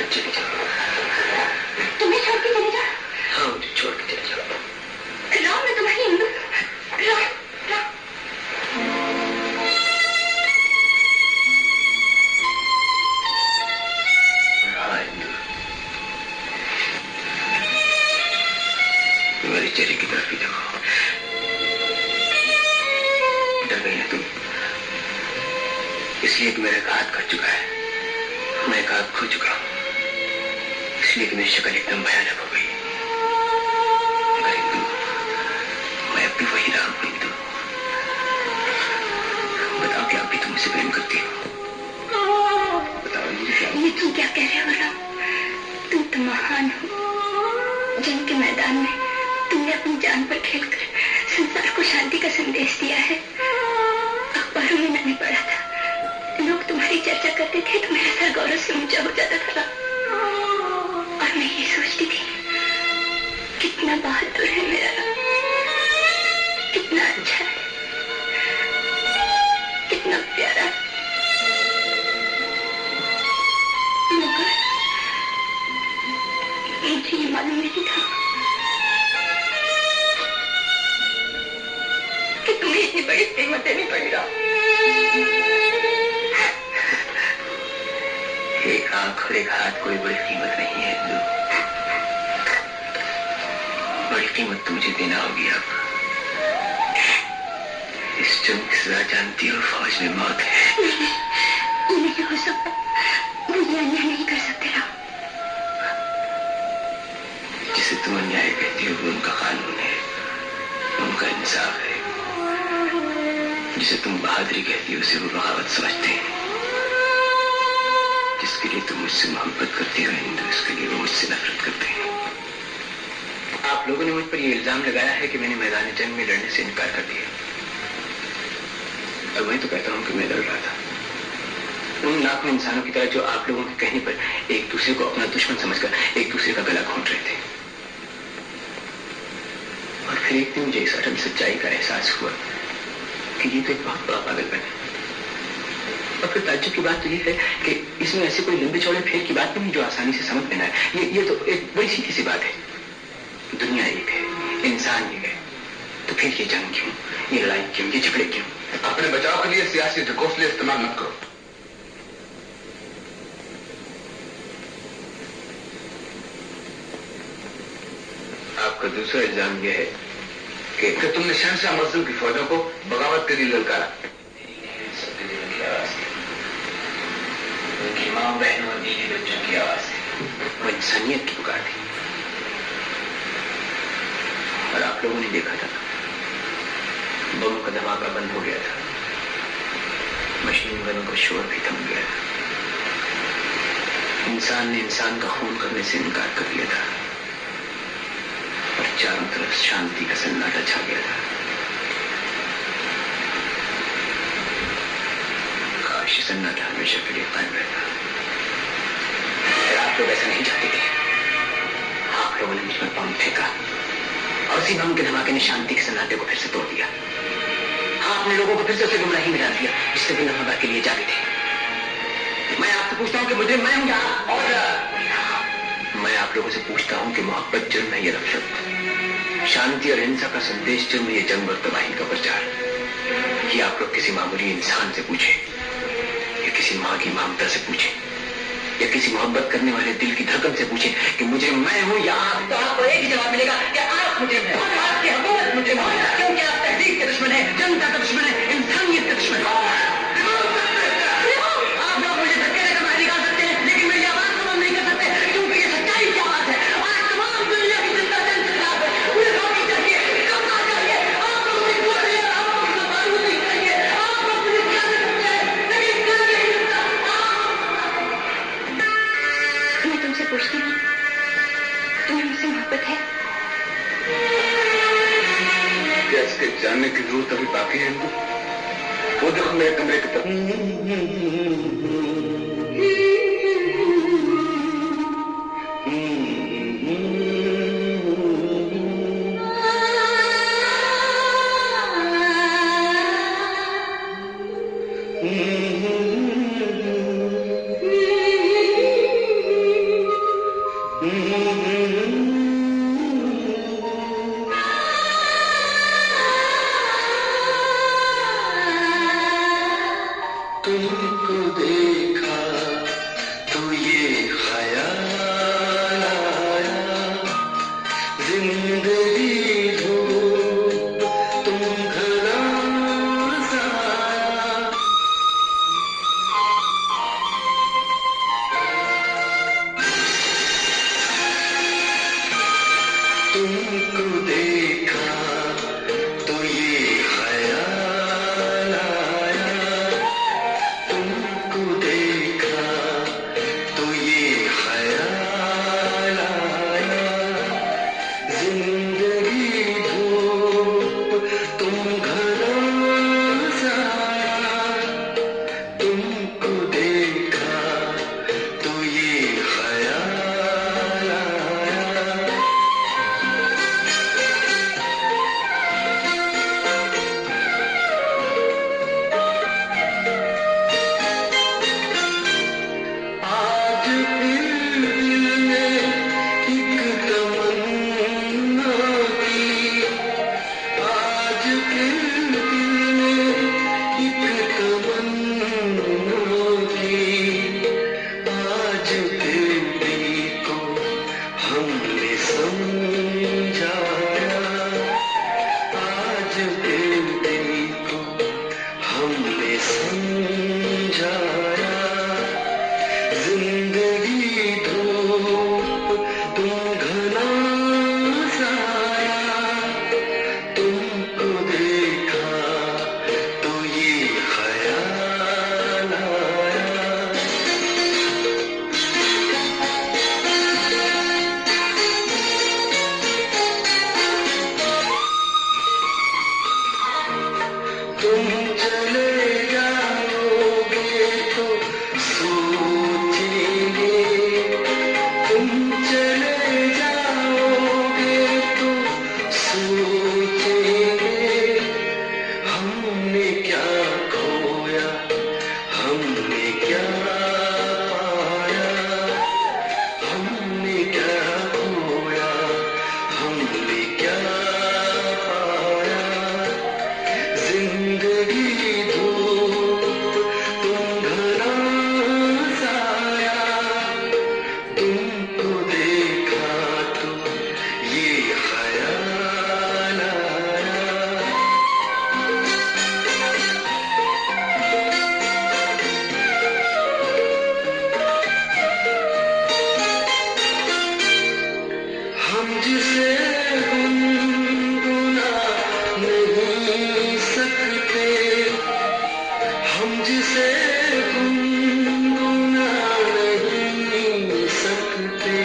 चले जाओ। तुम्हें छोड़ के चले जाओ? हाँ, मुझे छोड़ के चले जाओ। राम, मैं तुम्हारी इंदु। राम, राम। हाँ इंदु, तुम्हारे चेहरे की तरफ ही देखो। डर गई ना तुम? इसलिए कि मेरा हाथ कट चुका है, मैं एक हाथ खो चुका हूं, इसलिए कि मेरी शक्ल एकदम भयानक हो गई। मगर इंदु, मैं अब भी वही राम हूं। इंदु, बताओ कि आप भी तुम मुझसे प्रेम करती हो? बताओ मुझे क्या। ये तुम क्या कह रहे हो राम? तुम तो महान हो। जंग के मैदान में तुमने अपनी जान पर खेलकर संसार को शांति का संदेश दिया है। अखबारों में मैंने पढ़ा था, लोग तुम्हारी चर्चा करते थे तो मेरा सर गौरव से ऊंचा हो जाता था। और मैं ये सोचती थी, कितना बहादुर है मेरा राम, कितना अच्छा है, कितना प्यारा। मगर मुझे ये मालूम नहीं था कि तुम्हें इतनी बड़ी कीमत देनी पड़ी राम। एक आंख और एक हाथ कोई बड़ी कीमत नहीं है इंदु। बड़ी कीमत तो मुझे देना होगी अब। इस जुर्म की सजा जानती हो, फौज में मौत है। ये नहीं हो सकता, मुझे अन्याय नहीं कर सकते राम। जिसे तुम अन्याय कहती हो वो उनका कानून है, उनका इंसाफ है। जिसे तुम बहादुरी कहती हो उसे वो बगावत समझते हैं। जिसके लिए तुम मुझसे मोहब्बत करती हो इंदु, इसके लिए वो मुझसे नफरत करते हैं। आप लोगों ने मुझ पर यह इल्जाम लगाया है कि मैंने मैदान जंग में लड़ने से इनकार कर दिया। और मैं तो कहता हूं कि मैं लड़ रहा था, उन लाखों इंसानों की तरह जो आप लोगों के कहने पर एक दूसरे को अपना दुश्मन समझकर एक दूसरे का गला घोंट रहे थे। और फिर एक दिन मुझे इस अटल सच्चाई का एहसास हुआ कि ये तो एक बहुत बड़ा पागलपन है। और फिर ताज्जुब की बात तो ये है कि इसमें ऐसे कोई लंबे चौड़े फेर की बात नहीं जो आसानी से समझ लेना है। ये तो एक बड़ी सीधी सी बात है। दुनिया एक है, इंसान एक है, तो फिर ये जंग क्यों, ये लड़ाई क्यों, ये झगड़े क्यों? अपने बचाव के लिए सियासी ढकोसले इस्तेमाल मत करो। आपका दूसरा इल्जाम यह है कि तुमने शहंशाह मजलूम की फौजों को बगावत के लिए ललकारा। उनकी मां बहनों और बीवी बच्चों की आवाज है, वो इंसानियत की पुकार थी। और आप लोगों ने देखा था, बमों का धमाका बंद हो गया था, मशीन गनों का शोर भी थम गया था। इंसान ने इंसान का खून करने से इनकार कर दिया था और चारों तरफ शांति का सन्नाटा छा गया था। काश सन्नाटा हमेशा के लिए कायम रहता। आप लोग ऐसा नहीं चाहते थे। आप लोगों ने मुझ पर बम फेंका और उसी बम के धमाके ने शांति के सन्नाटे को फिर से तोड़ दिया। आपने लोगों को फिर से उसे गुमराही में डाल दिया जिससे बिना खबर के लिए जागे थे। मैं आपसे पूछता हूं कि मुझे मैं हूं यहाँ, और मैं आप लोगों से पूछता हूं कि मोहब्बत जुर्म है, ये नफरत, शांति और हिंसा का संदेश जुर्म, ये जंग और तबाही का प्रचार। ये आप लोग किसी मामूली इंसान से पूछे, या किसी मां की ममता से पूछे, या किसी मोहब्बत करने वाले दिल की धड़कन से पूछे कि मुझे मैं हूं या आप, तो आपको एक ही जवाब मिलेगा कि आप मुझे हैं, आपकी हुकूमत मुझे है, क्योंकि आप तहजीब के दुश्मन है, जनता का दुश्मन है, इंसानियत के दुश्मन है। आप लोग मुझे धक्के देकर बाहर निकाल सकते हैं, लेकिन मेरी आवाज को बंद नहीं कर सकते, क्योंकि ये सच्चाई की आवाज है। और तमाम दुनिया की जनता जन के साथ है, उन्हें रोटी चाहिए, कपड़ा चाहिए, आप लोग मुझे कुछ चाहिए, आप लोग मुझे बारूद नहीं चाहिए, आप लोग मुझे क्या दे सकते हैं, लेकिन क्या नहीं सकता। मैं तुमसे पूछती हूँ, तुम्हें मुझसे मोहब्बत है? क्या इसके जानने की जरूरत अभी बाकी है इनको? वो देखो मेरे कमरे की तरफ। तुमको देखा तो ये ख्याल आया, तुमको देखा तो ये ख्याल आया, जिंदगी धूप तुम घना साया, तुमको देखा तो ये ख्याल आया। आज फिर दिल ने एक तमन्ना की, आज फिर दिल ने एक तमन्ना की, आज फिर दिल को हमने समझाया, आज फिर दिल को हमने समझाया, जिंदगी धूप तुम घना साया, तुमको देखा तो ये ख्याल आया। तुम चले जाओगे तो सोचेंगे, तुम चले जाओगे तो सोचेंगे, हमने क्या खोया, हमने क्या पाया, हमने क्या खोया, हमने क्या पाया, जिंदगी धूप तुम घना साया, तुमको देखा तो ये ख्याल आया। हम जिसे गुनगुना नहीं सकते, हम जिसे गुनगुना नहीं सकते,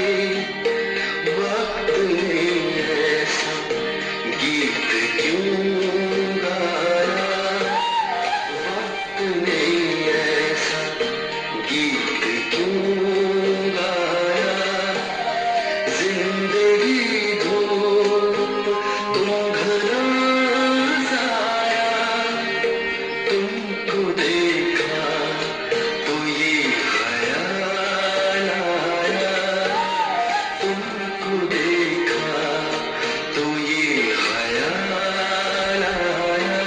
वक्त ने ऐसा गीत क्यों गाया, वक्त ने ऐसा गीत क्यों गाया, जिंदगी धूप तुम घना साया, तुमको देखा तो ये ख्याल आया, तुमको देखा तो ये ख्याल आया।